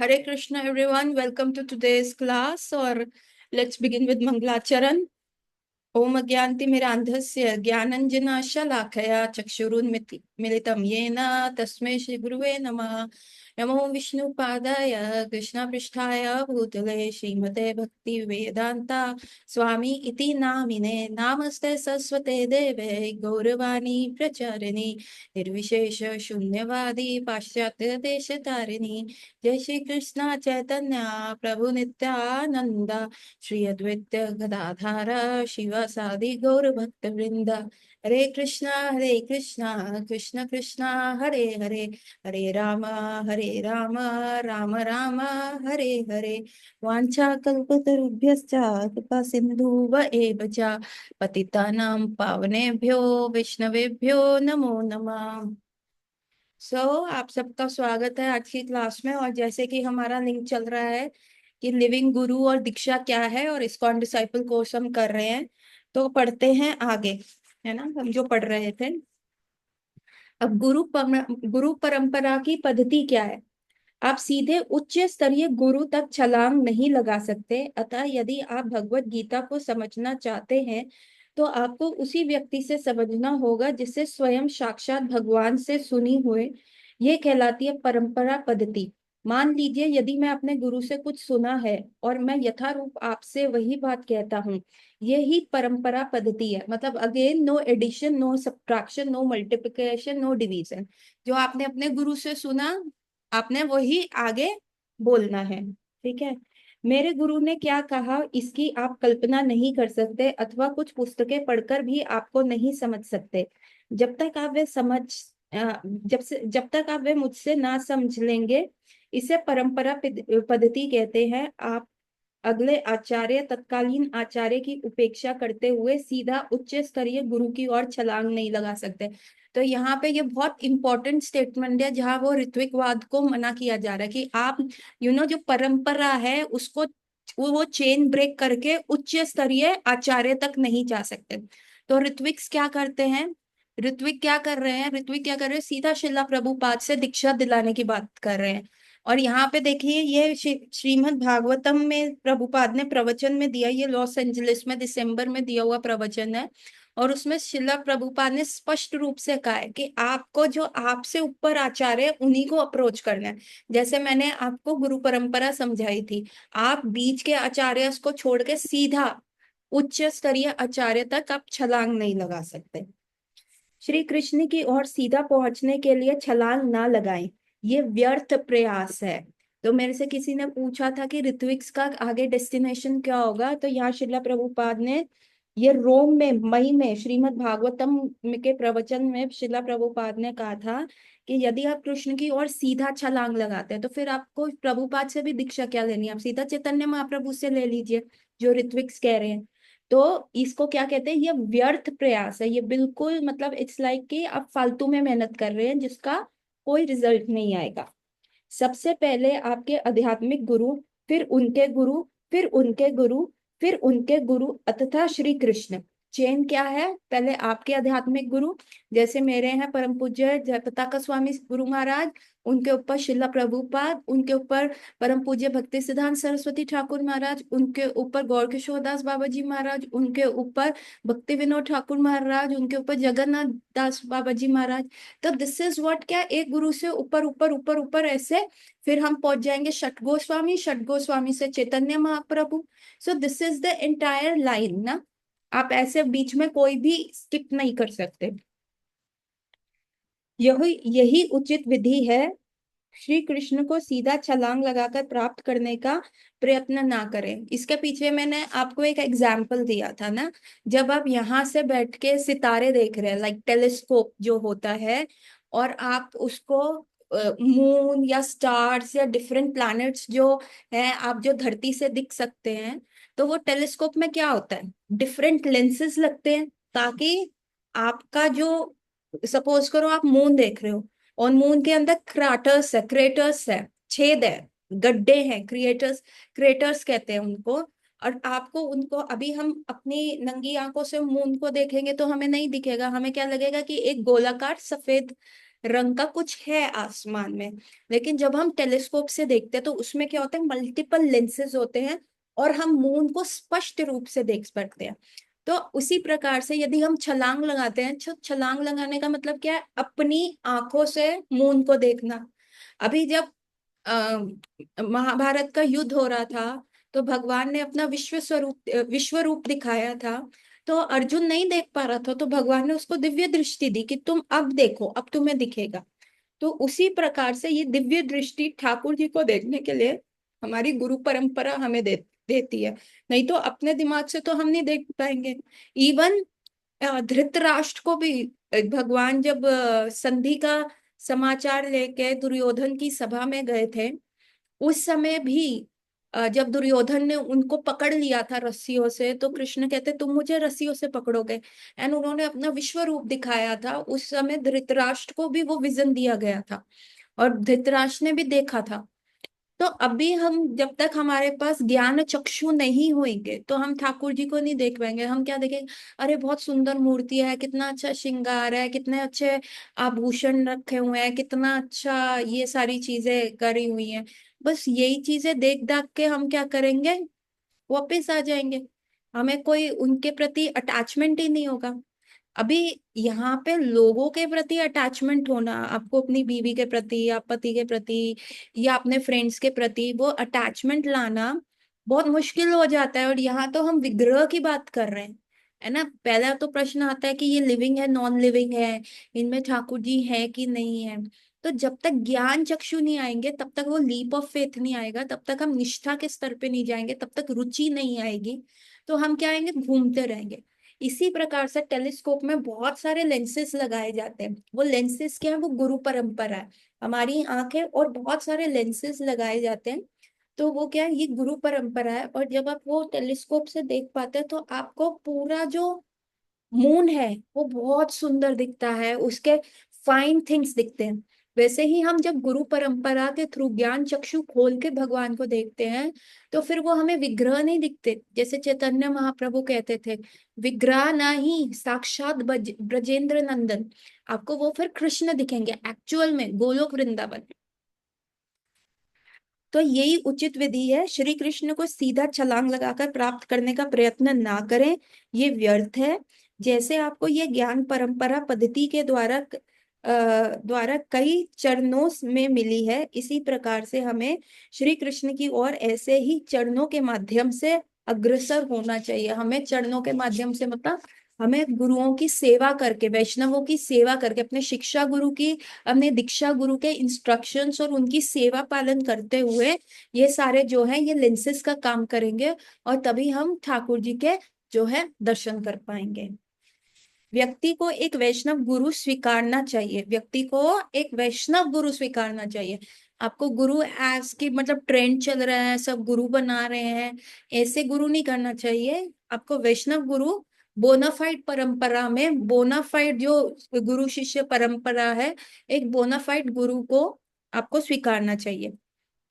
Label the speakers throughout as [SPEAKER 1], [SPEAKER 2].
[SPEAKER 1] Hare Krishna everyone, welcome to today's class. और let's begin with mangalacharan. ओम अज्ञानतिमिरान्धस्य ज्ञानञ्जनशलाकया चक्षुरुन्मिलितं येन तस्मै श्रीगुरुवे नमः। नमो विष्णुपादाय कृष्णपृष्ठाय भूतले श्रीमते भक्तिवेदान्ता स्वामी इति नामिने नामस्ते सरस्वते देवे गौरवाणी प्रचारिणी निर्विशेष शून्यवादी पाश्चात्य देशतारिणी। जय श्री कृष्ण चैतन्य प्रभु नित्यानंद श्री अद्वैत गदाधार शिवासादि गौर भक्त वृंद। हरे कृष्णा कृष्ण कृष्णा हरे हरे, हरे राम राम राम हरे हरे। वाञ्छा कल्पतरुभ्यश्च कृपा सिन्धुव एव च पतितानां पावनेभ्यो वैष्णवेभ्यो नमो नमः। आप सबका स्वागत है आज की क्लास में। और जैसे कि हमारा लिंक चल रहा है कि लिविंग गुरु और दीक्षा क्या है, और इस्कॉन डिसाइपल कोर्स हम कर रहे हैं, तो पढ़ते हैं आगे, है ना, हम जो पढ़ रहे थे। अब गुरु परंपरा की पद्धति क्या है। आप सीधे उच्च स्तरीय गुरु तक छलांग नहीं लगा सकते, अतः यदि आप भगवत गीता को समझना चाहते हैं तो आपको उसी व्यक्ति से समझना होगा जिससे स्वयं साक्षात भगवान से सुनी हुए। ये कहलाती है परंपरा पद्धति। मान लीजिए यदि मैं अपने गुरु से कुछ सुना है और मैं यथारूप आपसे वही बात कहता हूँ, यही परंपरा पद्धति है। मतलब again, no addition, no subtraction, no multiplication, no division. जो आपने अपने गुरु से सुना, आपने वही आगे बोलना है। ठीक है। मेरे गुरु ने क्या कहा इसकी आप कल्पना नहीं कर सकते, अथवा कुछ पुस्तकें पढ़कर भी आपको नहीं समझ सकते। जब तक आप वे समझ जब तक आप वे मुझसे ना समझ लेंगे। इसे परंपरा पद्धति कहते हैं। आप अगले आचार्य, तत्कालीन आचार्य की उपेक्षा करते हुए सीधा उच्च स्तरीय गुरु की ओर छलांग नहीं लगा सकते। तो यहाँ पे ये बहुत इंपॉर्टेंट स्टेटमेंट है जहाँ वो ऋत्विकवाद को मना किया जा रहा है कि आप जो परंपरा है उसको वो चेन ब्रेक करके उच्च स्तरीय आचार्य तक नहीं जा सकते। तो ऋत्विक्स क्या करते हैं, ऋत्विक क्या कर रहे हैं, सीधा शिला प्रभुपाद से दीक्षा दिलाने की बात कर रहे हैं। और यहाँ पे देखिए, ये श्रीमद् भागवतम में प्रभुपाद ने प्रवचन में दिया, ये लॉस एंजलिस में दिसंबर में दिया हुआ प्रवचन है। और उसमें शिला प्रभुपाद ने स्पष्ट रूप से कहा है कि आपको जो आपसे ऊपर आचार्य है उन्हीं को अप्रोच करना है। जैसे मैंने आपको गुरु परंपरा समझाई थी, आप बीच के आचार्य को छोड़ के सीधा उच्च स्तरीय आचार्य तक आप छलांग नहीं लगा सकते। श्री कृष्ण की ओर सीधा पहुंचने के लिए छलांग ना लगाएं, ये व्यर्थ प्रयास है। तो मेरे से किसी ने पूछा था कि ऋत्विक्स का आगे डेस्टिनेशन क्या होगा, तो यहाँ श्रीला प्रभुपाद ने ये रोम में मई में श्रीमद् भागवतम के प्रवचन में श्रीला प्रभुपाद ने कहा था कि यदि आप कृष्ण की ओर सीधा छलांग लगाते हैं तो फिर आपको प्रभुपाद से भी दीक्षा क्या लेनी है, आप सीधा चैतन्य महाप्रभु से ले लीजिए, जो ऋत्विक्स कह रहे हैं। तो इसको क्या कहते हैं, ये व्यर्थ प्रयास है। ये बिल्कुल मतलब इट्स लाइक कि आप फालतू में मेहनत कर रहे हैं जिसका कोई रिजल्ट नहीं आएगा। सबसे पहले आपके आध्यात्मिक गुरु, फिर उनके गुरु, फिर उनके गुरु, फिर उनके गुरु अतः श्री कृष्ण। चेन क्या है, पहले आपके आध्यात्मिक गुरु, जैसे मेरे हैं परम पूज्य जयप्रताका स्वामी गुरु महाराज, उनके ऊपर शिला प्रभुपाद, उनके ऊपर परम पूज्य भक्ति सिद्धांत सरस्वती ठाकुर महाराज, उनके ऊपर गौर किशोर दास बाबा जी महाराज, उनके ऊपर भक्ति विनोद ठाकुर महाराज, उनके ऊपर जगन्नाथ दास बाबा जी महाराज। तो दिस इज व्हाट, क्या एक गुरु से ऊपर ऊपर ऊपर ऊपर ऐसे फिर हम पहुंच जाएंगे षट गोस्वामी से Chaitanya Mahaprabhu. So this is the entire line ना, आप ऐसे बीच में कोई भी स्किप नहीं कर सकते। यही यही उचित विधि है। श्री कृष्ण को सीधा छलांग लगाकर प्राप्त करने का प्रयत्न ना करें। इसके पीछे मैंने आपको एक एग्जाम्पल दिया था ना, जब आप यहाँ से बैठ के सितारे देख रहे हैं, लाइक टेलीस्कोप जो होता है, और आप उसको मून या स्टार्स या डिफरेंट प्लैनेट्स जो है आप जो धरती से दिख सकते हैं, तो वो टेलीस्कोप में क्या होता है, डिफरेंट लेंसेज लगते हैं ताकि आपका जो, सपोज करो आप मून देख रहे हो और मून के अंदर क्रेटर्स है, छेद है, गड्ढे हैं, क्रेटर्स कहते हैं उनको। और आपको उनको अभी हम अपनी नंगी आंखों से मून को देखेंगे तो हमें नहीं दिखेगा, हमें क्या लगेगा कि एक गोलाकार सफेद रंग का कुछ है आसमान में। लेकिन जब हम टेलीस्कोप से देखते हैं तो उसमें क्या होता है, मल्टीपल लेंसेज होते हैं और हम मून को स्पष्ट रूप से देख सकते हैं। तो उसी प्रकार से यदि हम छलांग लगाते हैं, छलांग लगाने का मतलब क्या है, अपनी आंखों से मून को देखना। अभी जब महाभारत का युद्ध हो रहा था तो भगवान ने अपना विश्व रूप दिखाया था। तो अर्जुन नहीं देख पा रहा था, तो भगवान ने उसको दिव्य दृष्टि दी कि तुम अब देखो, अब तुम्हें दिखेगा। तो उसी प्रकार से ये दिव्य दृष्टि ठाकुर जी को देखने के लिए हमारी गुरु परंपरा हमें देती है। नहीं तो अपने दिमाग से तो हम नहीं देख पाएंगे। इवन धृतराष्ट्र को भी भगवान जब संधि का समाचार लेके दुर्योधन की सभा में गए थे, उस समय भी जब दुर्योधन ने उनको पकड़ लिया था रस्सियों से, तो कृष्ण कहते तुम मुझे रस्सियों से पकड़ोगे। एंड उन्होंने अपना विश्व रूप दिखाया था। उस समय धृतराष्ट्र को भी वो विजन दिया गया था और धृतराष्ट्र ने भी देखा था। तो अभी हम जब तक हमारे पास ज्ञान चक्षु नहीं होंगे तो हम ठाकुर जी को नहीं देख पाएंगे। हम क्या देखेंगे, अरे बहुत सुंदर मूर्ति है, कितना अच्छा श्रृंगार है, कितने अच्छे आभूषण रखे हुए हैं, कितना अच्छा ये सारी चीजें करी हुई हैं। बस यही चीजें देख दाख के हम क्या करेंगे, वापिस आ जाएंगे। हमें कोई उनके प्रति अटैचमेंट ही नहीं होगा। अभी यहाँ पे लोगों के प्रति अटैचमेंट होना, आपको अपनी बीवी के प्रति या पति के प्रति या अपने फ्रेंड्स के प्रति वो अटैचमेंट लाना बहुत मुश्किल हो जाता है। और यहाँ तो हम विग्रह की बात कर रहे हैं, है ना। पहला तो प्रश्न आता है कि ये लिविंग है नॉन लिविंग है, इनमें ठाकुर जी है कि नहीं है। तो जब तक ज्ञान चक्षु नहीं आएंगे तब तक वो लीप ऑफ फेथ नहीं आएगा, तब तक हम निष्ठा के स्तर पे नहीं जाएंगे, तब तक रुचि नहीं आएगी। तो हम क्या आएंगे, घूमते रहेंगे। इसी प्रकार से टेलीस्कोप में बहुत सारे लेंसेस लगाए जाते हैं। वो लेंसेस क्या है, वो गुरु परंपरा है। हमारी आंखें और बहुत सारे लेंसेस लगाए जाते हैं। तो वो क्या है, ये गुरु परंपरा है। और जब आप वो टेलीस्कोप से देख पाते हैं तो आपको पूरा जो मून है वो बहुत सुंदर दिखता है, उसके फाइन थिंग्स दिखते हैं। वैसे ही हम जब गुरु परंपरा के थ्रू ज्ञान चक्षु खोल के भगवान को देखते हैं तो फिर वो हमें विग्रह नहीं दिखते। जैसे चैतन्य महाप्रभु कहते थे, विग्रह नहीं साक्षात ब्रजेंद्र नंदन। आपको वो फिर कृष्ण दिखेंगे एक्चुअल में गोलोक वृंदावन। तो यही उचित विधि है, श्री कृष्ण को सीधा छलांग लगाकर प्राप्त करने का प्रयत्न ना करें, ये व्यर्थ है। जैसे आपको ये ज्ञान परंपरा पद्धति के द्वारा कई चरणों में मिली है, इसी प्रकार से हमें श्री कृष्ण की ओर ऐसे ही चरणों के माध्यम से अग्रसर होना चाहिए। हमें चरणों के माध्यम से मतलब हमें गुरुओं की सेवा करके, वैष्णवों की सेवा करके, अपने शिक्षा गुरु की, अपने दीक्षा गुरु के इंस्ट्रक्शंस और उनकी सेवा पालन करते हुए ये सारे जो है ये लेंसेस का काम करेंगे। और तभी हम ठाकुर जी के जो है दर्शन कर पाएंगे। व्यक्ति को एक वैष्णव गुरु स्वीकारना चाहिए, व्यक्ति को एक वैष्णव गुरु स्वीकारना चाहिए। आपको गुरु एज की मतलब ट्रेंड चल रहा है, सब गुरु बना रहे हैं, ऐसे गुरु नहीं करना चाहिए। आपको वैष्णव गुरु बोनाफाइड परंपरा में, बोनाफाइड जो गुरु शिष्य परंपरा है, एक बोनाफाइड गुरु को आपको स्वीकारना चाहिए।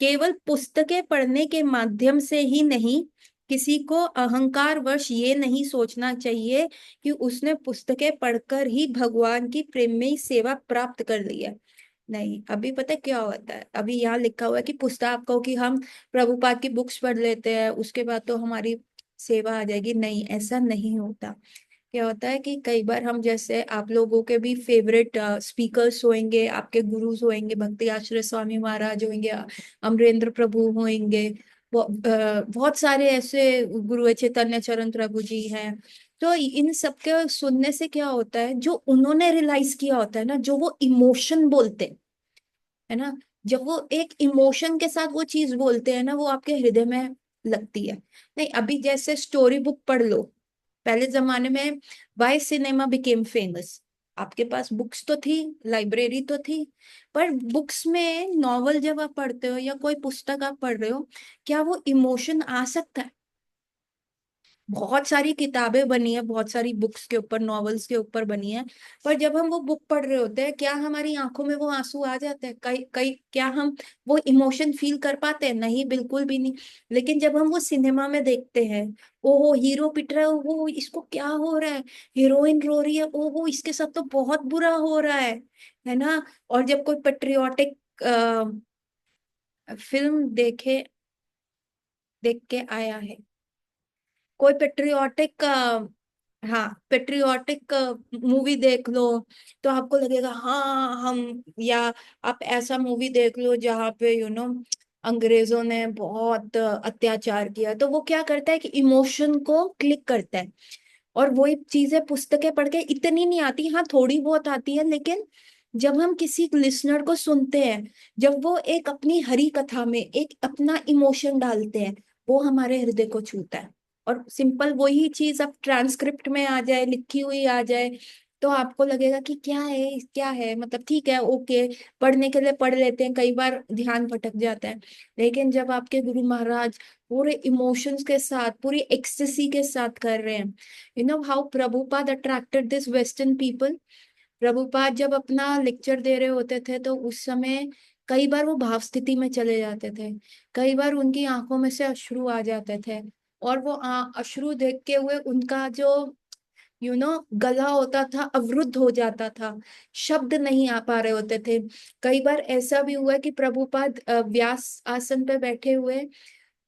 [SPEAKER 1] केवल पुस्तकें पढ़ने के माध्यम से ही नहीं, किसी को अहंकार वश ये नहीं सोचना चाहिए कि उसने पुस्तकें पढ़कर ही भगवान की प्रेममयी सेवा प्राप्त कर ली है। नहीं, अभी पता है क्या होता है, अभी यहाँ लिखा हुआ है कि पुस्तकों की हम प्रभुपाद की बुक्स पढ़ लेते हैं उसके बाद तो हमारी सेवा आ जाएगी। नहीं, ऐसा नहीं होता। क्या होता है कि कई बार हम, जैसे आप लोगों के भी फेवरेट स्पीकर्स होंगे, आपके गुरुज होंगे, भक्ति आश्रय स्वामी महाराज होंगे, अमरेंद्र प्रभु होंगे, बहुत सारे ऐसे गुरु है, चैतन्य चरण प्रभु जी हैं। तो इन सबके सुनने से क्या होता है, जो उन्होंने रियलाइज किया होता है ना, जो वो इमोशन बोलते हैं, है ना, जब वो एक इमोशन के साथ वो चीज बोलते हैं ना, वो आपके हृदय में लगती है। नहीं, अभी जैसे स्टोरी बुक पढ़ लो, पहले जमाने में वाई सिनेमा बिकेम फेमस। आपके पास बुक्स तो थी, लाइब्रेरी तो थी, पर बुक्स में नॉवल जब आप पढ़ते हो या कोई पुस्तक आप पढ़ रहे हो, क्या वो इमोशन आ सकता है? बहुत सारी किताबें बनी है, बहुत सारी बुक्स के ऊपर, नॉवेल्स के ऊपर बनी है, पर जब हम वो बुक पढ़ रहे होते हैं, क्या हमारी आंखों में वो आंसू आ जाते हैं? कई कई क्या हम वो इमोशन फील कर पाते हैं? नहीं, बिल्कुल भी नहीं। लेकिन जब हम वो सिनेमा में देखते हैं, ओहो हीरो पिट रहा है, ओहो इसको क्या हो रहा है, हीरोइन रो रही है, ओहो इसके साथ तो बहुत बुरा हो रहा है, है ना। और जब कोई पेट्रियोटिक फिल्म देख के आया है, कोई पेट्रियोटिक, हाँ पेट्रियोटिक मूवी देख लो, तो आपको लगेगा हाँ हम, या आप ऐसा मूवी देख लो जहाँ पे अंग्रेजों ने बहुत अत्याचार किया, तो वो क्या करता है कि इमोशन को क्लिक करता है। और वही चीजें पुस्तकें पढ़ के इतनी नहीं आती, हाँ थोड़ी बहुत आती है, लेकिन जब हम किसी लिसनर को सुनते हैं, जब वो एक अपनी हरी कथा में एक अपना इमोशन डालते हैं, वो हमारे हृदय को छूता है। और सिंपल वही चीज अब ट्रांसक्रिप्ट में आ जाए, लिखी हुई आ जाए, तो आपको लगेगा कि क्या है, मतलब ठीक है ओके, पढ़ने के लिए पढ़ लेते हैं, कई बार ध्यान भटक जाता है। लेकिन जब आपके गुरु महाराज पूरे इमोशंस के साथ, पूरी एक्सटेसी के साथ कर रहे हैं, you know how Prabhupada attracted this western people. Prabhupada जब अपना लेक्चर दे रहे होते थे, तो उस समय कई बार वो भाव स्थिति में चले जाते थे, कई बार उनकी आंखों में से अश्रु आ जाते थे, और वो अश्रु देख के हुए उनका जो गला होता था अवरुद्ध हो जाता था, शब्द नहीं आ पा रहे होते थे। कई बार ऐसा भी हुआ कि प्रभुपाद व्यास आसन पे बैठे हुए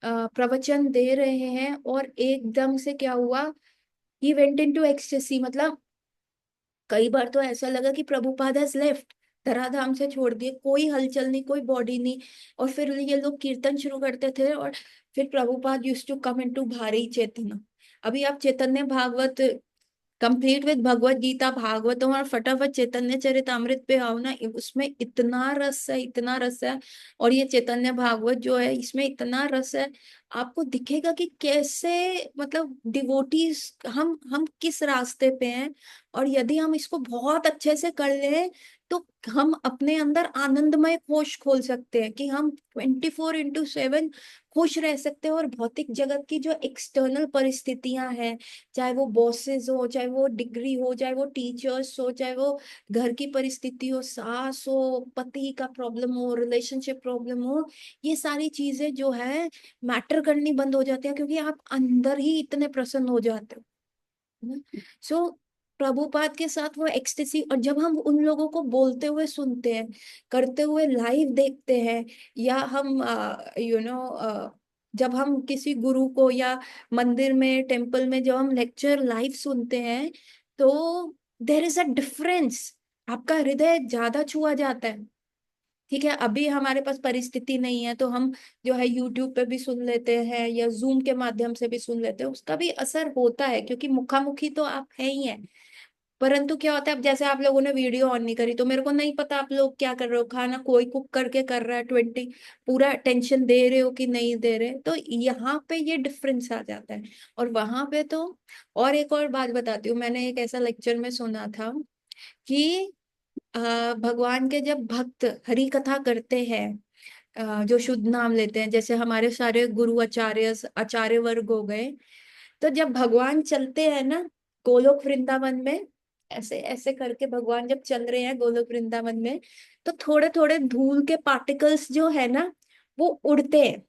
[SPEAKER 1] प्रवचन दे रहे हैं, और एकदम से क्या हुआ, ही वेंट इनटू एक्सटेसी, मतलब कई बार तो ऐसा लगा कि प्रभुपाद हैज लेफ्ट, धराधाम से छोड़ दिए, कोई हलचल नहीं, कोई बॉडी नहीं। और फिर ये लोग कीर्तन शुरू करते थे, और फिर Prabhupada used to come into भारी चेतना। अभी आप चैतन्य भागवत कंप्लीट विद भगवत गीता भागवतम और फटाफट चैतन्य चरितमृत पे आओ ना, उसमें इतना रस है, इतना रस है। और ये चैतन्य भागवत जो है, इसमें इतना रस है, आपको दिखेगा कि कैसे, मतलब डिवोटीज, हम किस रास्ते पे हैं। और यदि हम इसको बहुत अच्छे से कर ले, तो हम अपने अंदर आनंदमय कोश खोल सकते हैं, कि हम 24/7 खुश रह सकते हैं। और भौतिक जगत की जो एक्सटर्नल परिस्थितियां हैं, चाहे वो बॉसेस हो, चाहे वो डिग्री हो, चाहे वो टीचर्स हो, चाहे वो घर की परिस्थिति हो, सास हो, पति का प्रॉब्लम हो, रिलेशनशिप प्रॉब्लम हो, ये सारी चीजें जो है मैटर करनी बंद हो जाती है, क्योंकि आप अंदर ही इतने प्रसन्न हो जाते हो। सो प्रभुपाद के साथ वो एक्सटेसी, और जब हम उन लोगों को बोलते हुए सुनते हैं, करते हुए लाइव देखते हैं, या हम जब हम किसी गुरु को, या मंदिर में, टेम्पल में जब हम लेक्चर लाइव सुनते हैं, तो देर इज अ डिफरेंस, आपका हृदय ज्यादा छुआ जाता है। ठीक है, अभी हमारे पास परिस्थिति नहीं है, तो हम जो है यूट्यूब पे भी सुन लेते हैं, या जूम के माध्यम से भी सुन लेते हैं, उसका भी असर होता है, क्योंकि मुखामुखी तो आप है ही है। परंतु क्या होता है, अब जैसे आप लोगों ने वीडियो ऑन नहीं करी, तो मेरे को नहीं पता आप लोग क्या कर रहे हो, खाना कोई कुक करके कर रहा है 20, पूरा अटेंशन दे रहे हो कि नहीं दे रहे, तो यहाँ पे ये डिफरेंस आ जाता है। और वहां पे तो, और एक और बात बताती हूँ, मैंने एक ऐसा लेक्चर में सुना था कि भगवान के जब भक्त हरि कथा करते हैं, जो शुद्ध नाम लेते हैं, जैसे हमारे सारे गुरु आचार्य आचार्य वर्ग हो गए, तो जब भगवान चलते हैं ना गोलोक वृंदावन में, ऐसे ऐसे करके भगवान जब चल रहे हैं गोलोक वृंदावन में, तो थोड़े थोड़े धूल के पार्टिकल्स जो है ना, वो उड़ते हैं,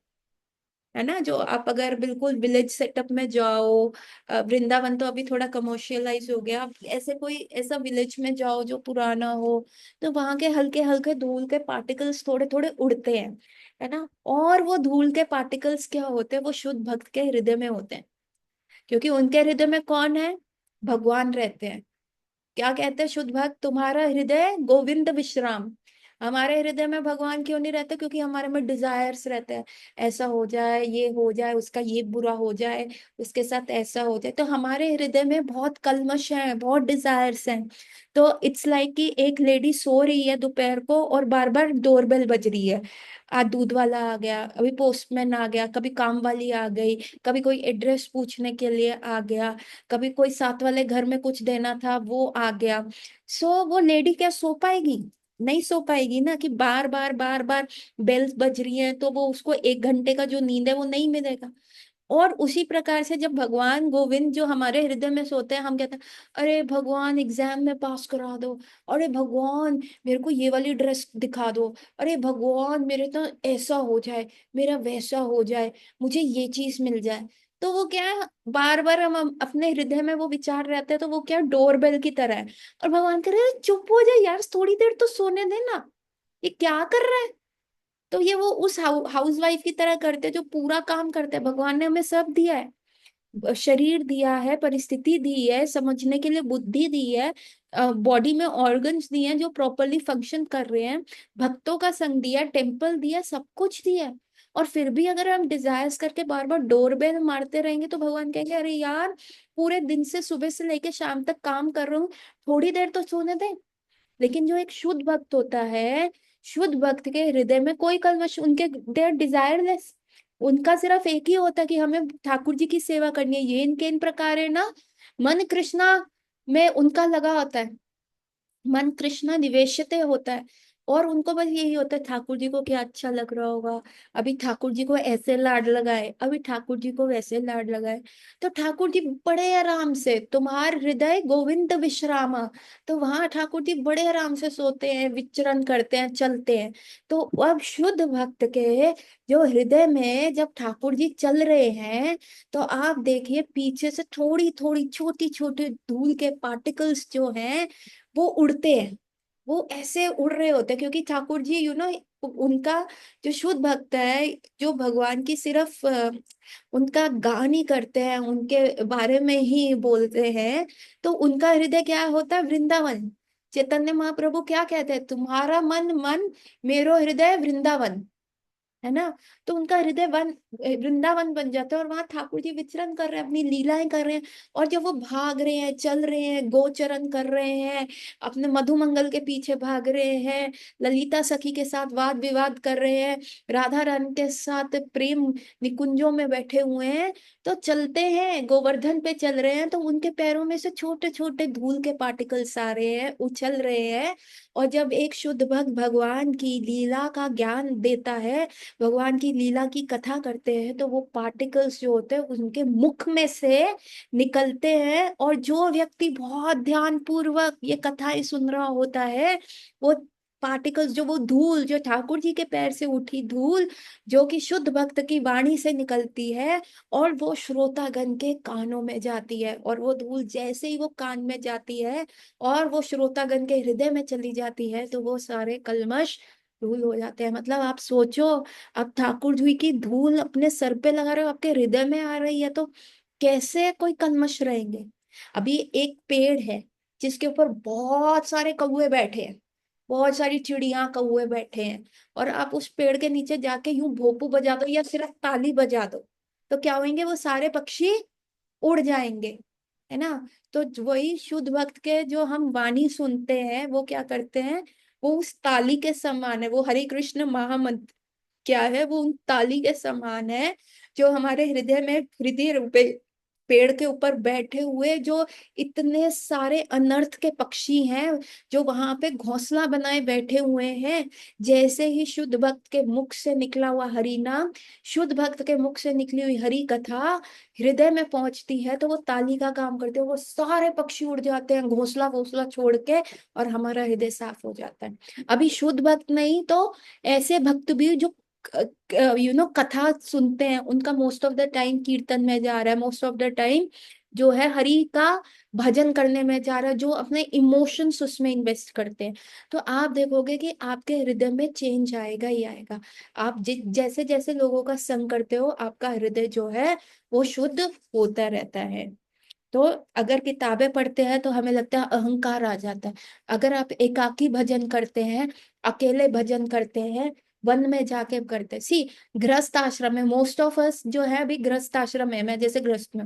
[SPEAKER 1] है ना। जो आप अगर बिल्कुल विलेज सेटअप में जाओ, वृंदावन तो अभी थोड़ा कमर्शियलाइज हो गया, आप ऐसे कोई ऐसा विलेज में जाओ जो पुराना हो, तो वहां के हल्के हल्के धूल के पार्टिकल्स थोड़े थोड़े उड़ते हैं, है ना। और वो धूल के पार्टिकल्स क्या होते हैं, वो शुद्ध भक्त के हृदय में होते हैं, क्योंकि उनके हृदय में कौन है, भगवान रहते हैं। क्या कहते हैं शुद्ध भक्त, तुम्हारा हृदय गोविंद विश्राम। हमारे हृदय में भगवान क्यों नहीं रहते, क्योंकि हमारे में डिजायर्स रहते हैं, ऐसा हो जाए, ये हो जाए, उसका ये बुरा हो जाए, उसके साथ ऐसा हो जाए, तो हमारे हृदय में बहुत कल्मश है, बहुत डिजायर्स हैं। तो इट्स लाइक कि एक लेडी सो रही है दोपहर को, और बार बार डोरबेल बज रही है, आज दूध वाला आ गया, अभी पोस्टमैन आ गया, कभी काम वाली आ गई, कभी कोई एड्रेस पूछने के लिए आ गया, कभी कोई साथ वाले घर में कुछ देना था वो आ गया। सो वो लेडी क्या सो पाएगी, नहीं सो पाएगी ना, कि बार बार बार बार बेल्स बज रही हैं, तो वो उसको 1 घंटे का जो नींद है वो नहीं मिलेगा। और उसी प्रकार से जब भगवान गोविंद जो हमारे हृदय में सोते हैं, हम कहते हैं अरे भगवान एग्जाम में पास करा दो, अरे भगवान मेरे को ये वाली ड्रेस दिखा दो, अरे भगवान मेरे तो ऐसा हो जाए, मेरा वैसा हो जाए, मुझे ये चीज मिल जाए। तो वो क्या है, बार बार हम अपने हृदय में वो विचार रहते हैं, तो वो क्या डोरबेल की तरह है। और भगवान कह रहे हैं चुप हो जाए यार, थोड़ी देर तो सोने देना, ये क्या कर रहा है। तो ये वो उस हाउस वाइफ की तरह करते हैं जो पूरा काम करते हैं। भगवान ने हमें सब दिया है, शरीर दिया है, परिस्थिति दी है, समझने के लिए बुद्धि दी है, बॉडी में ऑर्गन्स दिए हैं जो प्रॉपरली फंक्शन कर रहे हैं, भक्तों का संग दिया, टेम्पल दिया, सब कुछ दिया है। और फिर भी अगर हम डिजायर्स करके बार बार डोरबेल मारते रहेंगे तो भगवान कहेंगे अरे यार, पूरे दिन से सुबह से लेके शाम तक काम कर रहा हूँ, थोड़ी देर तो सोने दे। लेकिन जो एक शुद्ध भक्त होता है, शुद्ध भक्त के हृदय में कोई कल्मश, उनके देर डिजायरलेस, उनका सिर्फ एक ही होता है कि हमें ठाकुर जी की सेवा करनी है। ये इनके इन प्रकार है ना, मन कृष्णा में उनका लगा होता है, मन कृष्णा निवेशते होता है। और उनको बस यही होता है ठाकुर जी को क्या अच्छा लग रहा होगा, अभी ठाकुर जी को ऐसे लाड लगाए, अभी ठाकुर जी को वैसे लाड लगाए। तो ठाकुर जी बड़े आराम से, तुम्हार हृदय गोविंद विश्रामा, तो वहां ठाकुर जी बड़े आराम से सोते हैं, विचरण करते हैं, चलते हैं। तो अब शुद्ध भक्त के जो हृदय में जब ठाकुर जी चल रहे हैं, तो आप देखिए पीछे से थोड़ी थोड़ी छोटी छोटी धूल के पार्टिकल्स जो हैं वो उड़ते हैं, वो ऐसे उड़ रहे होते हैं, क्योंकि ठाकुर जी उनका जो शुद्ध भक्त है, जो भगवान की सिर्फ उनका गान ही करते हैं, उनके बारे में ही बोलते हैं, तो उनका हृदय क्या होता है, वृंदावन। चैतन्य महाप्रभु क्या कहते हैं, तुम्हारा मन मन मेरो हृदय वृंदावन, है ना। तो उनका हृदय वन वृंदावन बन जाता है, और वहां ठाकुर जी विचरण कर रहे हैं, अपनी लीलाएं कर रहे हैं। और जब वो भाग रहे हैं, चल रहे हैं, गोचरण कर रहे हैं, अपने मधुमंगल के पीछे भाग रहे हैं, ललिता सखी के साथ वाद विवाद कर रहे हैं, राधा रानी के साथ प्रेम निकुंजों में बैठे हुए हैं, तो चलते हैं, गोवर्धन पे चल रहे हैं, तो उनके पैरों में से छोटे छोटे धूल के पार्टिकल्स आ रहे हैं, उछल रहे हैं। और जब एक शुद्ध भक्त भगवान की लीला का ज्ञान देता है, भगवान की लीला की कथा करते हैं, तो वो पार्टिकल्स जो होते हैं उनके मुख में से निकलते हैं। और जो व्यक्ति बहुत ध्यान पूर्वक ये कथाएं सुन रहा होता है, वो पार्टिकल्स, जो वो धूल, जो ठाकुर जी के पैर से उठी धूल, जो कि शुद्ध भक्त की वाणी से निकलती है, और वो श्रोतागण के कानों में जाती है, और वो धूल जैसे ही वो कान में जाती है और वो श्रोतागण के हृदय में चली जाती है, तो वो सारे कल्मश धूल हो जाते हैं। मतलब आप सोचो, आप ठाकुर जी की धूल अपने सर पे लगा रहे हो, आपके हृदय में आ रही है, तो कैसे कोई कल्मश रहेंगे। अभी एक पेड़ है जिसके ऊपर बहुत सारे कौवे बैठे हैं, बहुत सारी चिड़िया कौवे बैठे हैं, और आप उस पेड़ के नीचे जाके यूं भोपू बजा दो या सिर्फ ताली बजा दो, तो क्या होंगे, वो सारे पक्षी उड़ जाएंगे, है ना। तो वही शुद्ध भक्त के जो हम वाणी सुनते हैं, वो क्या करते हैं, वो उस ताली के समान है, वो हरे कृष्ण महामंत्र क्या है, वो उन ताली के समान है, जो हमारे हृदय में हृदय रूपे पेड़ के ऊपर बैठे हुए जो इतने सारे अनर्थ के पक्षी हैं, जो वहां पे घोंसला बनाए बैठे हुए हैं। जैसे ही शुद्ध भक्त के मुख से निकला हुआ हरि नाम, शुद्ध भक्त के मुख से निकली हुई हरि कथा हृदय में पहुंचती है, तो वो ताली का काम करते हैं, वो सारे पक्षी उड़ जाते हैं घोंसला घोंसला छोड़ के, और हमारा हृदय साफ हो जाता है। अभी शुद्ध भक्त नहीं तो ऐसे भक्त भी जो कथा सुनते हैं, उनका मोस्ट ऑफ द टाइम कीर्तन में जा रहा है, मोस्ट ऑफ द टाइम जो है हरि का भजन करने में जा रहा है, जो अपने इमोशंस उसमें इन्वेस्ट करते हैं, तो आप देखोगे कि आपके हृदय में चेंज आएगा ही आएगा। आप जैसे जैसे लोगों का संग करते हो, आपका हृदय जो है वो शुद्ध होता रहता है। तो अगर किताबें पढ़ते हैं तो हमें लगता है अहंकार आ जाता है। अगर आप एकाकी भजन करते हैं, अकेले भजन करते हैं, वन में जाके करते हैं, सी गृहस्थ आश्रम में मोस्ट ऑफ अस जो है अभी गृहस्थ आश्रम में, मैं जैसे गृहस्थ में,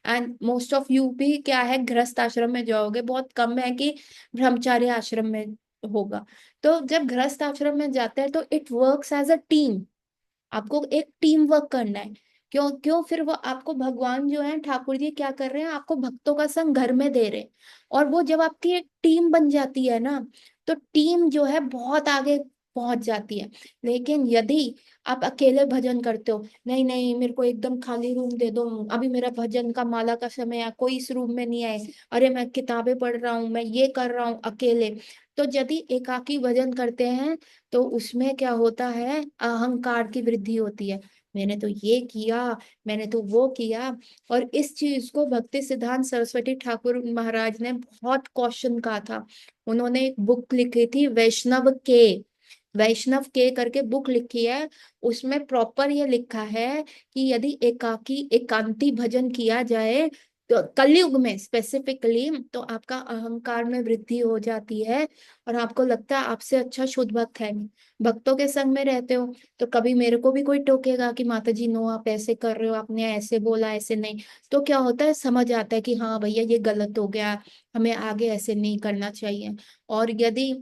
[SPEAKER 1] एंड मोस्ट ऑफ यू भी क्या है गृहस्थ आश्रम में जाओगे, बहुत कम है कि ब्रह्मचार्य आश्रम में होगा। तो जब गृहस्थ आश्रम में जाते हैं तो it works as a team, आपको एक टीम वर्क करना है। क्यों क्यों फिर वो आपको भगवान जो है ठाकुर जी क्या कर रहे हैं, आपको भक्तों का संग घर में दे रहे हैं। और वो जब आपकी एक टीम बन जाती है ना, तो टीम जो है बहुत आगे पहुंच जाती है। लेकिन यदि आप अकेले भजन करते हो, नहीं नहीं मेरे को एकदम खाली रूम दे दो, अभी मेरा भजन का माला का समय है, कोई इस रूम में नहीं आए, अरे मैं किताबें पढ़ रहा हूँ, मैं ये कर रहा हूँ अकेले, तो यदि एकाकी भजन करते हैं तो उसमें क्या होता है, अहंकार की वृद्धि होती है। मैंने तो ये किया, मैंने तो वो किया। और इस चीज को भक्ति सिद्धांत सरस्वती ठाकुर महाराज ने बहुत क्वेश्चन कहा था। उन्होंने एक बुक लिखी थी, वैष्णव के करके बुक लिखी है। उसमें प्रॉपर ये लिखा है कि यदि एकांती भजन किया जाए तो कलयुग में स्पेसिफिकली, तो आपका अहंकार में वृद्धि हो जाती है और आपको लगता है आपसे अच्छा शुद्ध भक्त है नहीं। भक्तों के संग में रहते हो तो कभी मेरे को भी कोई टोकेगा कि माता जी नो आप ऐसे कर रहे हो, आपने ऐसे बोला, ऐसे नहीं। तो क्या होता है, समझ आता है कि हाँ भैया ये गलत हो गया, हमें आगे ऐसे नहीं करना चाहिए। और यदि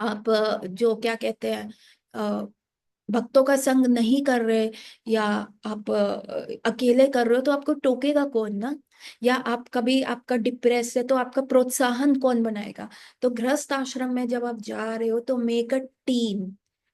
[SPEAKER 1] आप जो क्या कहते हैं, अ, भक्तों का संग नहीं कर रहे, या आप अकेले कर रहे हो, तो आपको टोकेगा कौन ना। या आप कभी आपका डिप्रेस है तो आपका प्रोत्साहन कौन बनाएगा। तो गृहस्थ आश्रम में जब आप जा रहे हो तो make a team,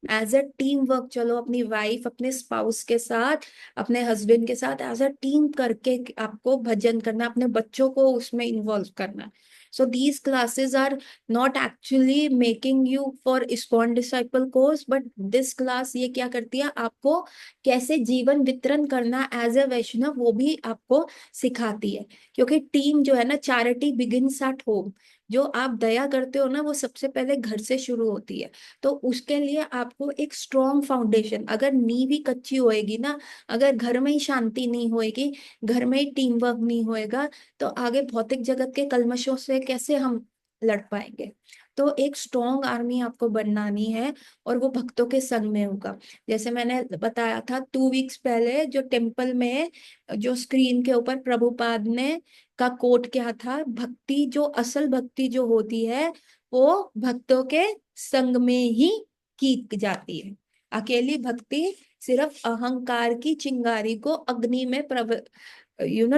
[SPEAKER 1] as a team work चलो, अपनी वाइफ अपने स्पाउस के साथ, अपने हस्बैंड के साथ एज अ टीम करके आपको भजन करना, अपने बच्चों को उसमें इन्वॉल्व करना। So these classes are not actually making you for ISKCON disciple course, but this class ये क्या करती है, आपको कैसे जीवन वितरण करना एज ए वैष्णव वो भी आपको सिखाती है। क्योंकि टीम जो है ना, चैरिटी बिगिंस एट होम। जो आप दया करते हो ना, वो सबसे पहले घर से शुरू होती है। तो उसके लिए आपको एक स्ट्रॉन्ग फाउंडेशन, अगर नींव ही कच्ची होएगी ना, अगर घर में ही शांति नहीं होएगी, घर में ही टीम वर्क नहीं होएगा, तो आगे भौतिक जगत के कलमशों से कैसे हम लड़ पाएंगे। तो एक स्ट्रॉन्ग आर्मी आपको बनानी है, और वो भक्तों के संग में होगा। जैसे मैंने बताया था 2 वीक्स पहले, जो टेम्पल में जो स्क्रीन के ऊपर प्रभुपाद ने का कोट क्या था, भक्ति जो असल भक्ति जो होती है वो भक्तों के संग में ही की जाती है। अकेली भक्ति सिर्फ अहंकार की चिंगारी को अग्नि में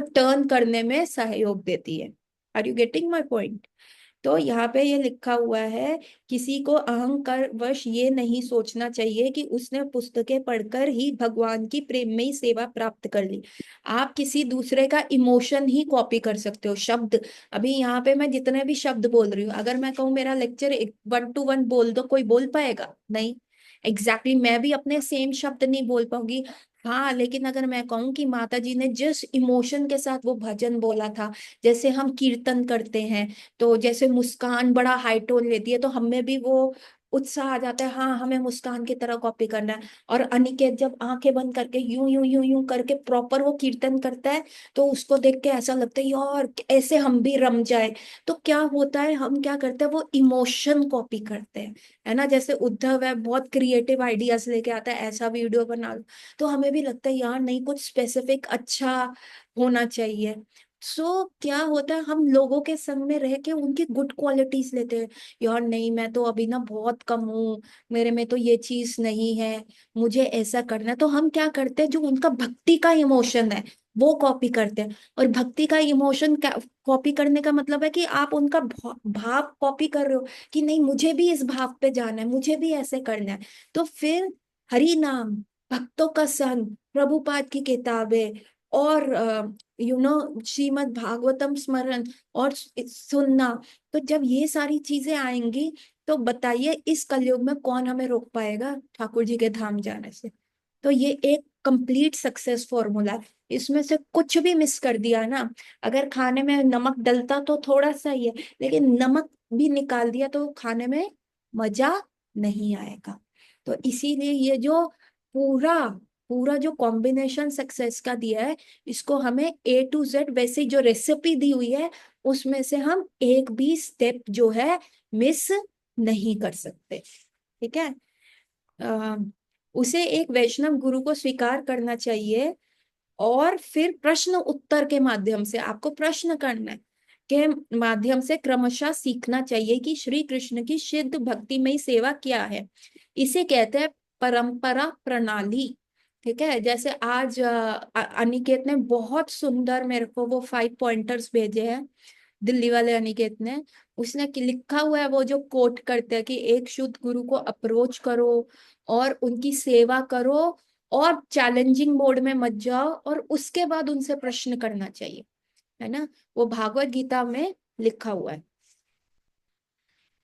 [SPEAKER 1] टर्न करने में सहयोग देती है। Are you getting my point. तो यहाँ पे ये लिखा हुआ है, किसी को अहंकार वश ये नहीं सोचना चाहिए कि उसने पुस्तकें पढ़कर ही भगवान की प्रेममयी सेवा प्राप्त कर ली। आप किसी दूसरे का इमोशन ही कॉपी कर सकते हो, शब्द। अभी यहाँ पे मैं जितने भी शब्द बोल रही हूँ, अगर मैं कहूँ मेरा लेक्चर 1 to 1 बोल दो, कोई बोल पाएगा नहीं। मैं भी अपने सेम शब्द नहीं बोल पाऊंगी। हाँ, लेकिन अगर मैं कहूँ कि माता जी ने जिस इमोशन के साथ वो भजन बोला था, जैसे हम कीर्तन करते हैं, तो जैसे मुस्कान बड़ा हाई टोन लेती है तो हमें भी वो उत्साह आ जाता है, हाँ हमें मुस्कान की तरह कॉपी करना है। और अनिकेत जब आंखें बंद करके यूं यूं यूं यूं करके प्रॉपर वो कीर्तन करता है, तो उसको देख के ऐसा लगता है यार ऐसे हम भी रम जाए। तो क्या होता है, हम क्या करते हैं, वो इमोशन कॉपी करते हैं, है ना। जैसे उद्धव है, बहुत क्रिएटिव आइडियाज लेके आता है, ऐसा वीडियो बना लो, तो हमें भी लगता है यार नहीं, कुछ स्पेसिफिक अच्छा होना चाहिए। क्या होता है, हम लोगों के संग में रह के उनकी गुड क्वालिटीज लेते हैं। यार नहीं, मैं तो अभी ना बहुत कम हूँ, मेरे में तो ये चीज नहीं है, मुझे ऐसा करना है। तो हम क्या करते हैं, जो उनका भक्ति का इमोशन है वो कॉपी करते हैं। और भक्ति का इमोशन कॉपी करने का मतलब है कि आप उनका भाव कॉपी कर रहे हो, कि नहीं मुझे भी इस भाव पे जाना है, मुझे भी ऐसे करना है। तो फिर हरि नाम, भक्तों का संग, प्रभुपाद की किताबें, और श्रीमद् भागवतम स्मरण, और सुनना। तो जब ये सारी चीजें आएंगी, तो बताइए इस कलयुग में कौन हमें रोक पाएगा ठाकुर जी के धाम जाने से। तो ये एक कंप्लीट सक्सेस फॉर्मूला है। इसमें से कुछ भी मिस कर दिया ना, अगर खाने में नमक डलता तो थोड़ा सा ही है, लेकिन नमक भी निकाल दिया तो खाने में मजा नहीं आएगा। तो इसीलिए ये जो पूरा पूरा जो कॉम्बिनेशन सक्सेस का दिया है, इसको हमें A to Z, वैसे जो रेसिपी दी हुई है उसमें से हम एक भी स्टेप जो है मिस नहीं कर सकते। ठीक है। अ, उसे एक वैष्णव गुरु को स्वीकार करना चाहिए, और फिर प्रश्न उत्तर के माध्यम से, आपको प्रश्न करना है के माध्यम से क्रमशः सीखना चाहिए कि श्री कृष्ण की सिद्ध भक्तिमय सेवा क्या है। इसे कहते हैं परंपरा प्रणाली। ठीक है। जैसे आज अनिकेत ने बहुत सुंदर मेरे को वो 5 पॉइंटर्स भेजे हैं। दिल्ली वाले अनिकेत ने, उसने लिखा हुआ है, वो जो कोट करते हैं कि एक शुद्ध गुरु को अप्रोच करो और उनकी सेवा करो और चैलेंजिंग मोड में मत जाओ और उसके बाद उनसे प्रश्न करना चाहिए, है ना। वो भागवत गीता में लिखा हुआ है।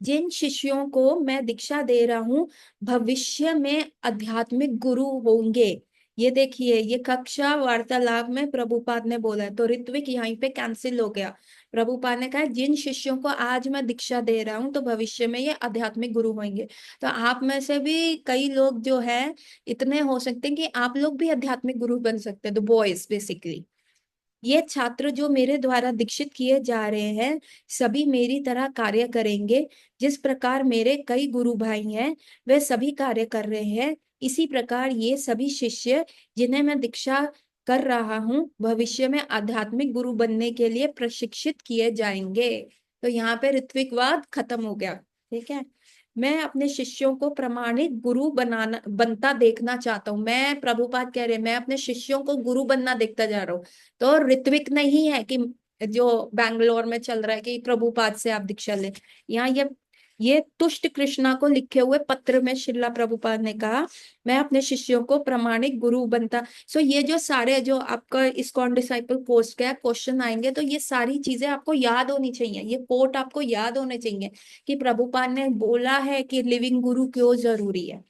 [SPEAKER 1] जिन शिष्यों को मैं दीक्षा दे रहा हूँ भविष्य में आध्यात्मिक गुरु होंगे। ये देखिए, ये कक्षा वार्तालाप में प्रभुपाद ने बोला है, तो ऋत्विक यहीं पे कैंसिल हो गया। प्रभुपाद ने कहा जिन शिष्यों को आज मैं दीक्षा दे रहा हूँ तो भविष्य में ये आध्यात्मिक गुरु होंगे। तो आप में से भी कई लोग जो है इतने हो सकते हैं कि आप लोग भी आध्यात्मिक गुरु बन सकते हैं, द बॉयज बेसिकली। ये छात्र जो मेरे द्वारा दीक्षित किए जा रहे हैं सभी मेरी तरह कार्य करेंगे। जिस प्रकार मेरे कई गुरु भाई हैं वे सभी कार्य कर रहे हैं, इसी प्रकार ये सभी शिष्य जिन्हें मैं दीक्षा कर रहा हूँ भविष्य में आध्यात्मिक गुरु बनने के लिए प्रशिक्षित किए जाएंगे। तो यहाँ पे ऋत्विकवाद खत्म हो गया। ठीक है। मैं अपने शिष्यों को प्रामाणिक गुरु बनाना बनता देखना चाहता हूँ। मैं, प्रभुपाद कह रहे हैं, मैं अपने शिष्यों को गुरु बनना देखता जा रहा हूँ। तो ऋत्विक नहीं है कि जो बैंगलोर में चल रहा है कि प्रभुपाद से आप दीक्षा ले। यहाँ ये तुष्ट कृष्णा को लिखे हुए पत्र में श्रीला प्रभुपाद ने कहा मैं अपने शिष्यों को प्रामाणिक गुरु बनता। सो ये जो सारे जो आपका इस्कॉन डिसाइपल पोस्ट का क्वेश्चन आएंगे तो ये सारी चीजें आपको याद होनी चाहिए, ये कोट आपको याद होने चाहिए कि प्रभुपाद ने बोला है कि लिविंग गुरु क्यों जरूरी है।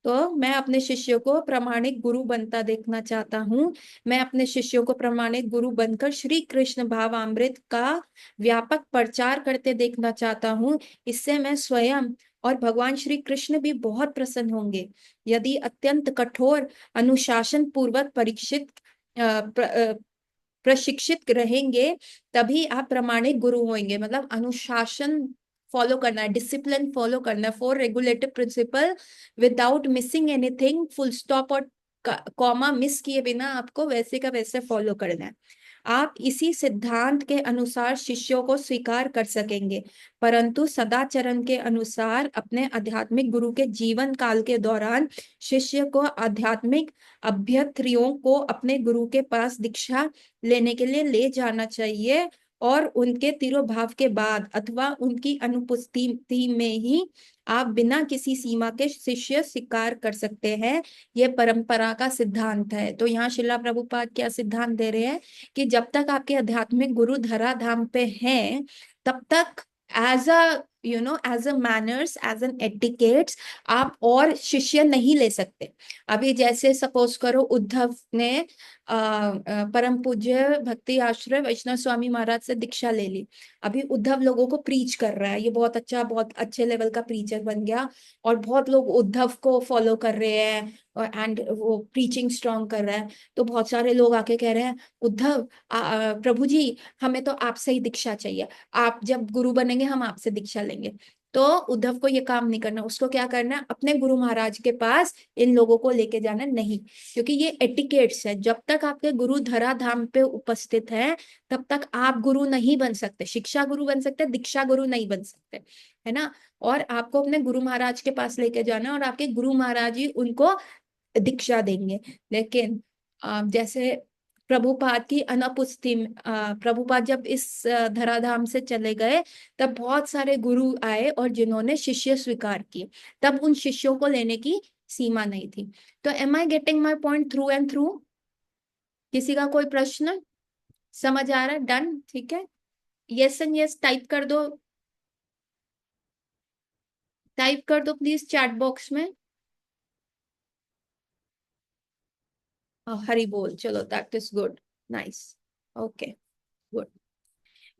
[SPEAKER 1] तो मैं अपने शिष्यों को प्रामाणिक गुरु बनता देखना चाहता हूँ। मैं अपने शिष्यों को प्रामाणिक गुरु बनकर श्री कृष्ण भावामृत का व्यापक प्रचार करते देखना चाहता हूँ। इससे मैं स्वयं और भगवान श्री कृष्ण भी बहुत प्रसन्न होंगे। यदि अत्यंत कठोर अनुशासन पूर्वक प्रशिक्षित रहेंगे तभी आप प्रामाणिक गुरु होंगे। मतलब अनुशासन फॉलो करना है, डिसिप्लिन फॉलो करना है, 4 regulative principle without missing anything, full stop और कॉमा मिस किए बिना आपको वैसे का वैसे फॉलो करना है। आप इसी सिद्धांत के अनुसार शिष्यों को स्वीकार कर सकेंगे, परंतु सदाचरण के अनुसार अपने आध्यात्मिक गुरु के जीवन काल के दौरान शिष्य को आध्यात्मिक अभ्यर्थियों को अपने गुरु के पास दीक्षा लेने के लिए ले जाना चाहिए और उनके तिरोभाव के बाद अथवा उनकी अनुपस्थिति में ही आप बिना किसी सीमा के शिष्य स्वीकार कर सकते हैं। यह परंपरा का सिद्धांत है। तो यहाँ शिला प्रभुपाद क्या सिद्धांत दे रहे हैं कि जब तक आपके आध्यात्मिक गुरु धराधाम पे हैं तब तक as a as a manners, as an etiquettes आप और शिष्य नहीं ले सकते। अभी जैसे सपोज करो उद्धव ने परम पूज्य भक्ति आश्रय वैष्णव स्वामी महाराज से दीक्षा ले ली। अभी उद्धव लोगों को प्रीच कर रहा है, ये बहुत अच्छा, बहुत अच्छे लेवल का प्रीचर बन गया और बहुत लोग उद्धव को फॉलो कर रहे हैं और एंड वो प्रीचिंग स्ट्रॉन्ग कर रहा है। तो बहुत सारे लोग आके कह रहे हैं उद्धव प्रभु जी हमें तो आपसे ही दीक्षा चाहिए, आप जब गुरु बनेंगे हम आपसे दीक्षा लेंगे। तो उद्धव को ये काम नहीं करना, उसको क्या करना है, अपने गुरु महाराज के पास इन लोगों को लेके जाना नहीं, क्योंकि ये एटिकेट्स है। जब तक आपके गुरु धराधाम पे उपस्थित है तब तक आप गुरु नहीं बन सकते। शिक्षा गुरु बन सकते, दीक्षा गुरु नहीं बन सकते, है ना। और आपको अपने गुरु महाराज के पास लेके जाना और आपके गुरु महाराज ही उनको दीक्षा देंगे। लेकिन जैसे प्रभुपाद की अनुपस्थिति प्रभुपाद जब इस धराधाम से चले गए तब बहुत सारे गुरु आए और जिन्होंने शिष्य स्वीकार किए, तब उन शिष्यों को लेने की सीमा नहीं थी। तो am I getting my point through and through? किसी का कोई प्रश्न? समझ आ रहा है? डन? ठीक है। यस एंड यस टाइप कर दो, टाइप कर दो प्लीज चैट बॉक्स में। हरी बोल, चलो that is good, nice, okay, good.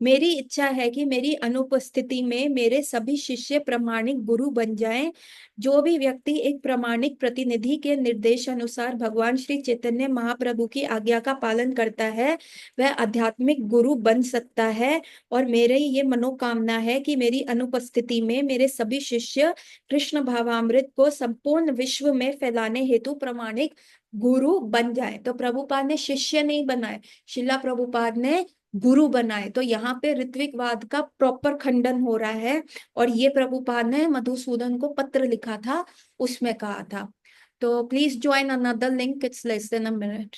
[SPEAKER 1] मेरी इच्छा है कि मेरी अनुपस्थिति में मेरे सभी शिष्य प्रामाणिक गुरु बन जाएं। जो भी व्यक्ति एक प्रामाणिक प्रतिनिधि के निर्देश अनुसार भगवान श्री चैतन्य महाप्रभु की आज्ञा का पालन करता है वह आध्यात्मिक गुरु बन सकता है। और मेरी ये मनोकामना है कि मेरी अनुपस्थिति में मेरे सभी शिष्य कृष्ण भावामृत को संपूर्ण विश्व में फैलाने हेतु प्रामाणिक गुरु बन जाए। तो प्रभुपाद ने शिष्य नहीं बनाए, शिला प्रभुपाद ने गुरु बनाए। तो यहाँ पे ऋत्विकवाद का प्रॉपर खंडन हो रहा है और ये प्रभुपाद ने मधुसूदन को पत्र लिखा था, उसमें कहा था। तो please join another link, it's less than a minute.